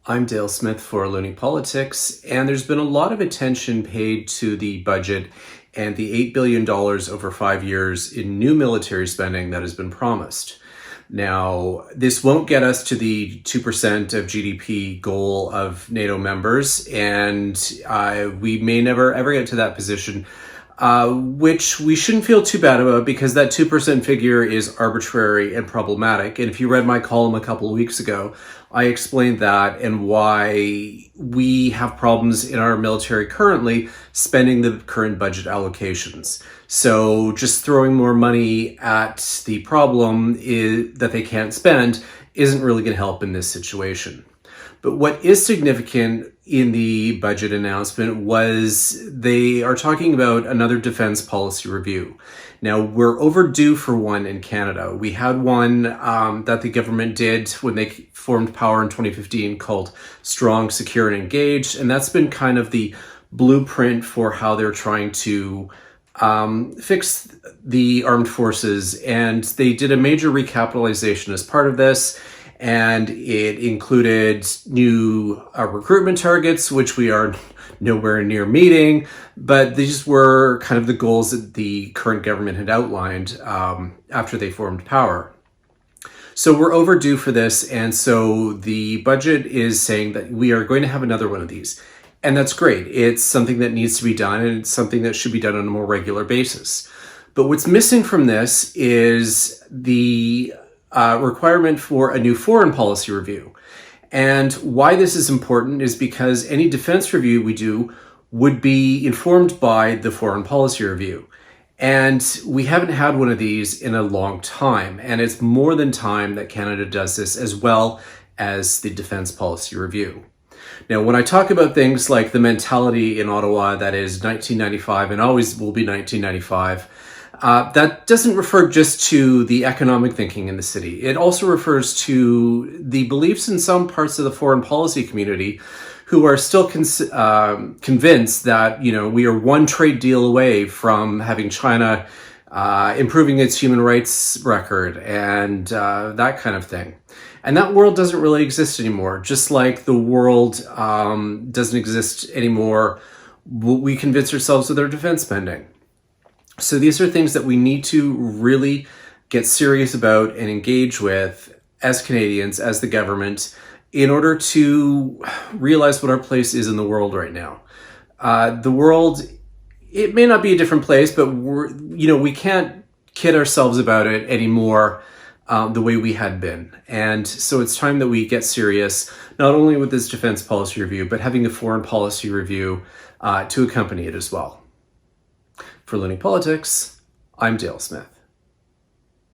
I'm Dale Smith for Loony Politics, and there's been a lot of attention paid to the budget and the $8 billion over 5 years in new military spending that has been promised. Now, this won't get us to the 2% of GDP goal of NATO members, and we may never ever get to that position, which we shouldn't feel too bad about because that 2% figure is arbitrary and problematic. And if you read my column a couple of weeks ago, I explained that and why we have problems in our military currently spending the current budget allocations. So just throwing more money at the problem that they can't spend isn't really going to help in this situation. But what is significant in the budget announcement was they are talking about another defense policy review. Now, we're overdue for one in Canada. We had one that the government did when they formed power in 2015 called Strong, Secure, and Engaged. And that's been kind of the blueprint for how they're trying to fix the armed forces. And they did a major recapitalization as part of this. And it included new recruitment targets, which we are nowhere near meeting, but these were kind of the goals that the current government had outlined after they formed power. So we're overdue for this, and so the budget is saying that we are going to have another one of these. And that's great. It's something that needs to be done, and it's something that should be done on a more regular basis. But what's missing from this is the requirement for a new foreign policy review. And why this is important is because any defense review we do would be informed by the foreign policy review. And we haven't had one of these in a long time. And it's more than time that Canada does this as well as the defense policy review. Now, when I talk about things like the mentality in Ottawa that is 1995 and always will be 1995, that doesn't refer just to the economic thinking in the city. It also refers to the beliefs in some parts of the foreign policy community who are still convinced that, we are one trade deal away from having China improving its human rights record and that kind of thing. And that world doesn't really exist anymore, just like the world doesn't exist anymore. We convince ourselves with our defense spending. So these are things that we need to really get serious about and engage with as Canadians, as the government, in order to realize what our place is in the world right now. The world, it may not be a different place, but we can't kid ourselves about it anymore the way we had been. And so it's time that we get serious, not only with this defense policy review, but having a foreign policy review to accompany it as well. For Loony Politics, I'm Dale Smith.